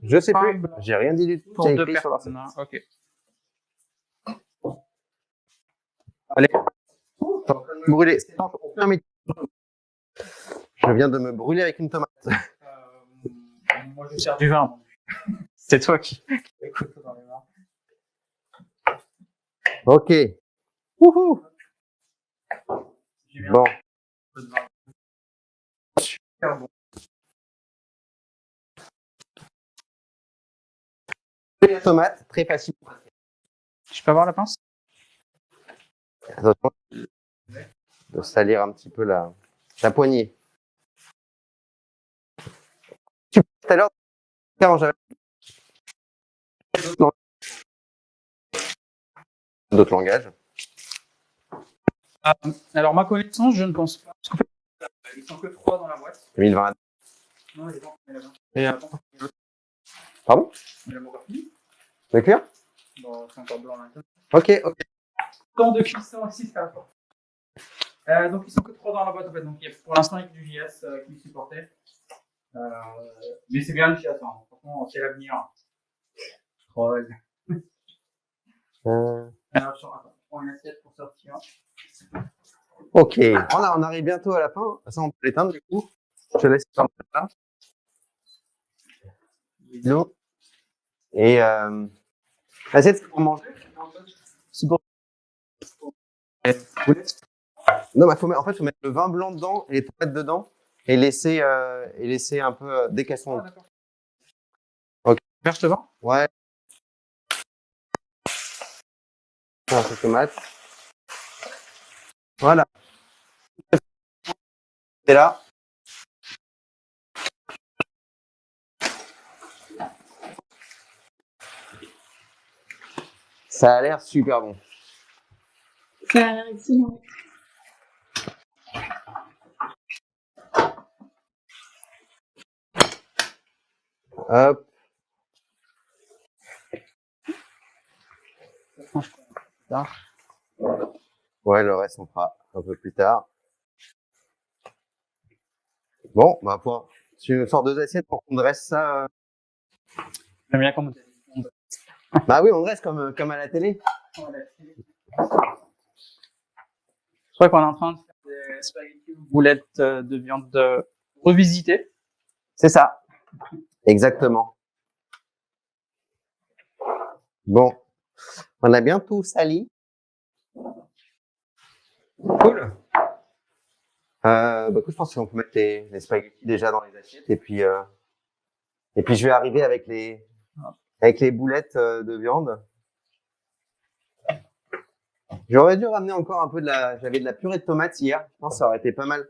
[SPEAKER 1] Je sais plus. J'ai rien dit du tout.
[SPEAKER 2] Pour
[SPEAKER 1] C'est
[SPEAKER 2] 2
[SPEAKER 1] écrit sur la
[SPEAKER 2] personnes.
[SPEAKER 1] recette.
[SPEAKER 2] Ok.
[SPEAKER 1] Allez. Brûler. Je viens de me brûler avec une tomate.
[SPEAKER 2] Moi, je sers du vin. C'est toi qui écoute dans les mains.
[SPEAKER 1] Ok. Wouhou. Bon.
[SPEAKER 2] Super bon.
[SPEAKER 1] La tomate, très facile.
[SPEAKER 2] Je peux avoir la pince?
[SPEAKER 1] Attention de salir un petit peu la poignée. Tout à l'heure, quand j'avais d'autres langages.
[SPEAKER 2] Alors, ma connaissance, je ne pense pas. Parce qu'en fait, ils sont que 3 dans la boîte.
[SPEAKER 1] 2020.
[SPEAKER 2] Non, il est bon. Et
[SPEAKER 1] Pardon?
[SPEAKER 2] il est bon.
[SPEAKER 1] Le cuir?
[SPEAKER 2] Bon, c'est encore blanc maintenant.
[SPEAKER 1] Ok.
[SPEAKER 2] Temps de cuisson aussi, c'est important. Donc, ils sont que 3 dans la boîte, en fait. Donc, il y a pour l'instant, il y a du JS qui supportait. Mais c'est bien le JS, hein. Franchement, c'est l'avenir. Troll. Alors, je prends une assiette pour sortir.
[SPEAKER 1] Ok. On arrive bientôt à la fin. Ça, on peut l'éteindre, du coup. Je te laisse faire ça. Non. Et, l'assiette, c'est pour manger. C'est pour. Non, mais en fait, faut mettre le vin blanc dedans et les tomates dedans et laisser un peu, dès qu'elles sont. Ok.
[SPEAKER 2] Verge de vin?
[SPEAKER 1] Ouais. Ces tomates. Voilà. C'est là. Ça a l'air super bon.
[SPEAKER 3] Ça a l'air excellent.
[SPEAKER 1] Hop. Ouais, le reste, on fera un peu plus tard. Bon, bah, c'est une sorte d'assiette pour qu'on dresse ça.
[SPEAKER 2] J'aime bien comment
[SPEAKER 1] Bah oui, on dresse comme à la télé.
[SPEAKER 2] Je crois qu'on est en train de faire des spaghettis ou boulettes de viande revisitées.
[SPEAKER 1] C'est ça. Exactement. Bon. On a bien tout sali. Cool. Écoute, je pense qu'on peut mettre les spaghettis déjà dans les assiettes et puis je vais arriver avec les boulettes de viande. J'aurais dû ramener encore un peu j'avais de la purée de tomates hier. Je pense que ça aurait été pas mal.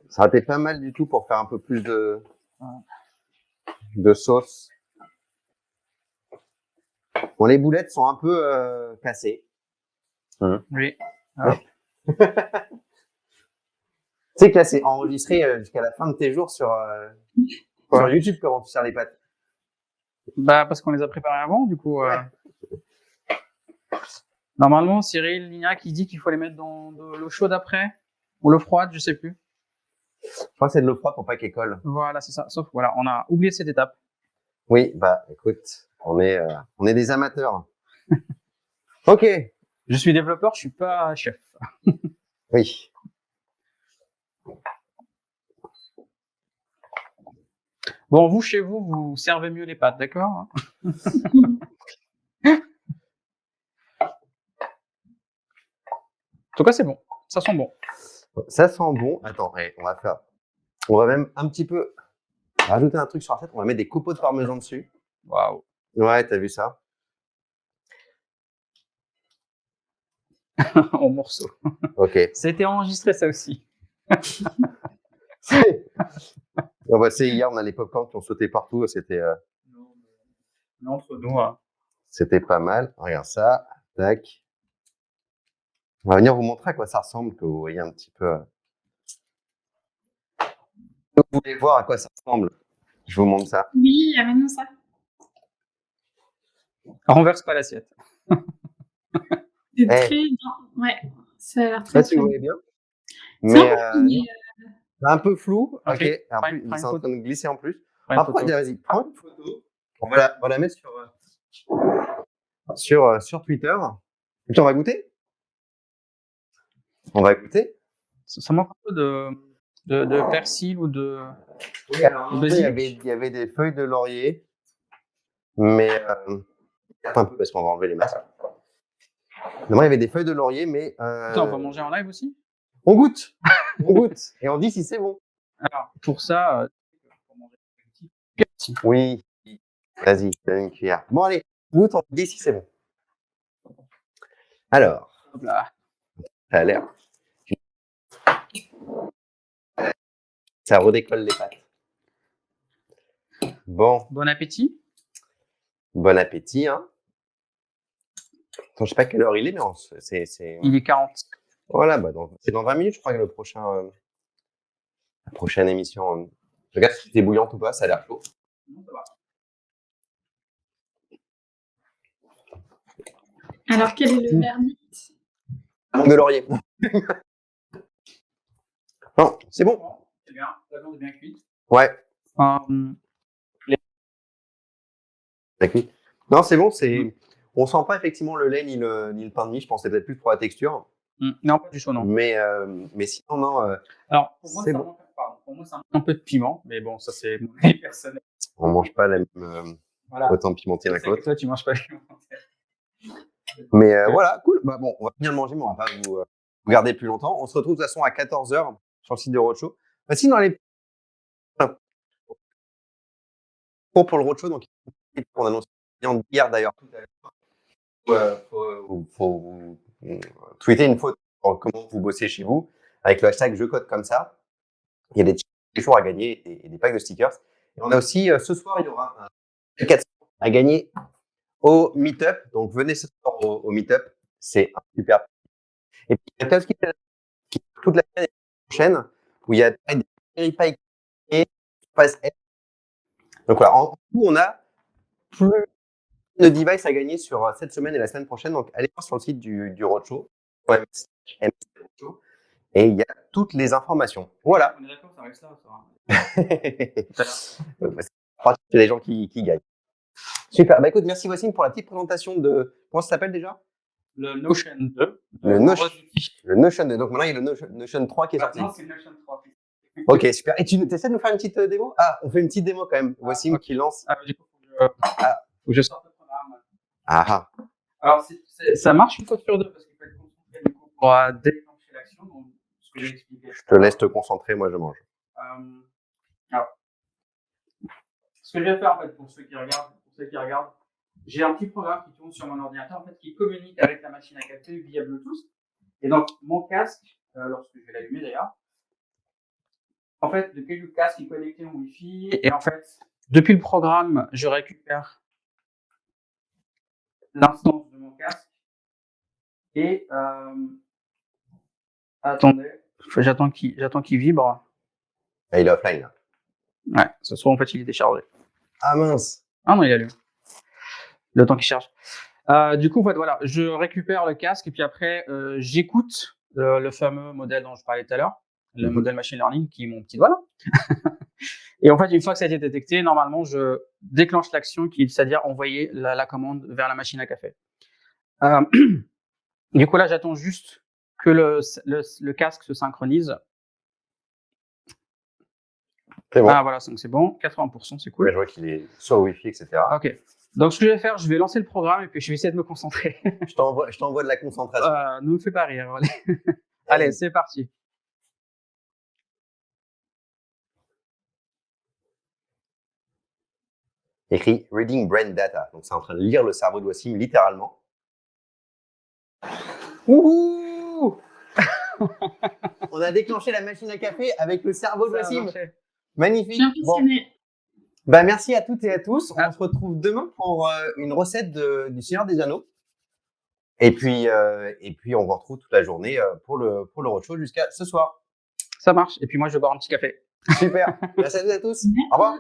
[SPEAKER 1] Ça aurait été pas mal du tout pour faire un peu plus de sauce. Bon, les boulettes sont un peu cassées.
[SPEAKER 2] Oui.
[SPEAKER 1] Tu sais que là, c'est enregistré jusqu'à la fin de tes jours sur YouTube comment tu sers les pâtes.
[SPEAKER 2] Bah, parce qu'on les a préparés avant, du coup.
[SPEAKER 1] Ouais.
[SPEAKER 2] Normalement, Cyril Lignac, il dit qu'il faut les mettre dans de l'eau chaude après, ou l'eau froide, je sais plus.
[SPEAKER 1] Je crois que c'est de l'eau froide pour pas qu'elle colle.
[SPEAKER 2] Voilà, c'est ça. Sauf, voilà, on a oublié cette étape.
[SPEAKER 1] Oui, bah, écoute, on est des amateurs. Ok.
[SPEAKER 2] Je suis développeur, je suis pas chef.
[SPEAKER 1] Oui.
[SPEAKER 2] Bon, vous, chez vous, vous servez mieux les pâtes, d'accord? En tout cas, c'est bon. Ça sent bon.
[SPEAKER 1] Ça sent bon. Attends, on va même un petit peu rajouter un truc sur la tête. On va mettre des copeaux de parmesan dessus.
[SPEAKER 2] Waouh.
[SPEAKER 1] Ouais, t'as vu ça?
[SPEAKER 2] En morceaux.
[SPEAKER 1] Ok.
[SPEAKER 2] C'était enregistré, ça aussi.
[SPEAKER 1] On va essayer. Hier, on a les popcorns qui ont sauté partout. C'était
[SPEAKER 2] Entre nous, hein.
[SPEAKER 1] C'était pas mal. Regarde ça. Tac. On va venir vous montrer à quoi ça ressemble, que vous voyez un petit peu. Vous voulez voir à quoi ça ressemble? Je vous montre ça.
[SPEAKER 3] Oui, amène-nous ça.
[SPEAKER 2] Renverse pas l'assiette.
[SPEAKER 3] C'est très bien. Ouais, ça a l'air
[SPEAKER 1] Je sais pas
[SPEAKER 3] très,
[SPEAKER 1] si
[SPEAKER 3] très
[SPEAKER 1] vous
[SPEAKER 3] bien.
[SPEAKER 1] voyez bien.
[SPEAKER 3] C'est
[SPEAKER 1] Mais c'est un peu flou.
[SPEAKER 2] Ok.
[SPEAKER 1] Ok. En
[SPEAKER 2] Prends
[SPEAKER 1] plus,
[SPEAKER 2] une
[SPEAKER 1] c'est en
[SPEAKER 2] photo.
[SPEAKER 1] train de glisser en plus.
[SPEAKER 2] Prends une
[SPEAKER 1] Après,
[SPEAKER 2] photo.
[SPEAKER 1] vas-y, prends une photo. On va la mettre sur Twitter. Et puis on va goûter. On va goûter.
[SPEAKER 2] Ça manque un peu de persil ou de.
[SPEAKER 1] Oui, alors,
[SPEAKER 2] basilic.
[SPEAKER 1] il y avait des feuilles de laurier, mais un peu parce qu'on va enlever les masques. Non, il y avait des feuilles de laurier, mais
[SPEAKER 2] Attends, on va manger en live aussi?
[SPEAKER 1] on goûte, et on dit si c'est bon.
[SPEAKER 2] Alors, pour ça, pour manger petit.
[SPEAKER 1] Oui, vas-y, donne une cuillère. Bon allez, goûte, on dit si c'est bon. Alors,
[SPEAKER 2] Hop là.
[SPEAKER 1] ça a l'air. Ça redécolle les pâtes. Bon,
[SPEAKER 2] Bon appétit.
[SPEAKER 1] bon appétit, hein. Attends, je sais pas quelle heure il est, mais c'est.
[SPEAKER 2] Il est 40.
[SPEAKER 1] Voilà, bah c'est dans 20 minutes, je crois, que la prochaine émission. Regarde si c'est bouillante ou pas, ça a l'air chaud.
[SPEAKER 2] Non, ça va.
[SPEAKER 3] Alors, quel est le verdict?
[SPEAKER 1] Mangue de laurier. Non, c'est bon.
[SPEAKER 2] C'est bien. La viande est bien cuite.
[SPEAKER 1] Ouais, t'as cuit. Non, c'est bon, on sent pas effectivement le lait ni le pain de mie, je pense que c'est peut-être plus pour la texture.
[SPEAKER 2] Non, pas du tout, non.
[SPEAKER 1] Mais sinon, non.
[SPEAKER 2] Alors, pour moi,
[SPEAKER 1] c'est
[SPEAKER 2] ça
[SPEAKER 1] bon.
[SPEAKER 2] manque, pardon, pour moi, ça manque un peu de piment, mais bon, ça, c'est mon avis personnel.
[SPEAKER 1] On mange pas la même
[SPEAKER 2] Voilà.
[SPEAKER 1] autant pimenté
[SPEAKER 2] Je
[SPEAKER 1] l'un
[SPEAKER 2] sais
[SPEAKER 1] que l'autre.
[SPEAKER 2] que toi, tu manges pas le piment.
[SPEAKER 1] Mais voilà, cool. Bah bon, on va finir de manger, mais on va pas vous garder plus longtemps. On se retrouve de toute façon à 14h sur le site de Roadshow. Bah, sinon, allez, pour le Roadshow, donc on annonce hier d'ailleurs tout à l'heure. Faut tweeter une photo pour comment vous bossez chez vous avec le hashtag je code comme ça. Il y a des jours à gagner et des packs de stickers. Et on a aussi ce soir, il y aura un 400 à gagner au Meetup. Donc venez ce soir au Meetup, c'est un super. Et puis il y a Klaus qui fait toute la semaine prochaine où il y a des packs et passe. Donc voilà, en tout on a plus de devices à gagner sur cette semaine et la semaine prochaine. Donc allez voir sur le site du Roadshow. Et il y a toutes les informations. Voilà.
[SPEAKER 2] On est d'accord, ça reste là,
[SPEAKER 1] C'est les gens qui gagnent. Super. Bah écoute, merci Wassine pour la petite présentation de. Comment ça s'appelle déjà?
[SPEAKER 2] Le Notion 2.
[SPEAKER 1] Le Notion 2. Donc maintenant, il y a le Notion 3 qui est sorti.
[SPEAKER 2] Non, c'est le Notion 3.
[SPEAKER 1] Ok, super. Et tu essaies de nous faire une petite démo? Ah, on fait une petite démo quand même. Wassine qui lance.
[SPEAKER 2] Du coup, faut que je sorte le programme.
[SPEAKER 1] Ah.
[SPEAKER 2] Alors, ça marche une fois sur deux parce qu'il faut être concentré du coup pour déclencher l'action. Donc, ce que j'ai expliqué.
[SPEAKER 1] Je te laisse te concentrer, moi je mange.
[SPEAKER 2] Alors, ce que je vais faire en fait pour ceux qui regardent, j'ai un petit programme qui tourne sur mon ordinateur en fait qui communique avec la machine à café via Bluetooth. Et donc mon casque, lorsque je vais l'allumer d'ailleurs, en fait depuis le casque il est connecté au Wi-Fi et en fait depuis le programme je récupère l'instance de mon casque et attendez, j'attends qu'il vibre.
[SPEAKER 1] Ah, il est offline là.
[SPEAKER 2] Ouais, ce soir en fait il est déchargé.
[SPEAKER 1] Ah mince.
[SPEAKER 2] Ah non, il allume. Le temps qu'il charge. Du coup, en fait, voilà, je récupère le casque et puis après, j'écoute le fameux modèle dont je parlais tout à l'heure, le modèle machine learning qui est mon petit doigt là. Et en fait, une fois que ça a été détecté, normalement, je déclenche l'action c'est-à-dire envoyer la commande vers la machine à café. Du coup, là, j'attends juste que le casque se synchronise.
[SPEAKER 1] C'est bon.
[SPEAKER 2] Ah voilà, donc c'est bon, 80%, c'est cool.
[SPEAKER 1] Ouais, je vois qu'il est sur Wi-Fi, etc.
[SPEAKER 2] Ok. Donc, ce que je vais faire, je vais lancer le programme et puis je vais essayer de me concentrer.
[SPEAKER 1] Je t'envoie de la concentration.
[SPEAKER 2] Ne me fais pas rire. Allez, c'est parti.
[SPEAKER 1] Écrit Reading Brain Data. Donc, c'est en train de lire le cerveau de Wassim, littéralement.
[SPEAKER 2] Wouhou!
[SPEAKER 1] On a déclenché la machine à café avec le cerveau de Wassim. Magnifique.
[SPEAKER 3] J'ai impressionné.
[SPEAKER 1] Bah, merci à toutes et à tous. On se retrouve demain pour une recette du Seigneur des Anneaux. Et puis, on vous retrouve toute la journée pour le roadshow jusqu'à ce soir.
[SPEAKER 2] Ça marche. Et puis moi, je vais boire un petit café.
[SPEAKER 1] Super. Merci à toutes et à tous. Au revoir.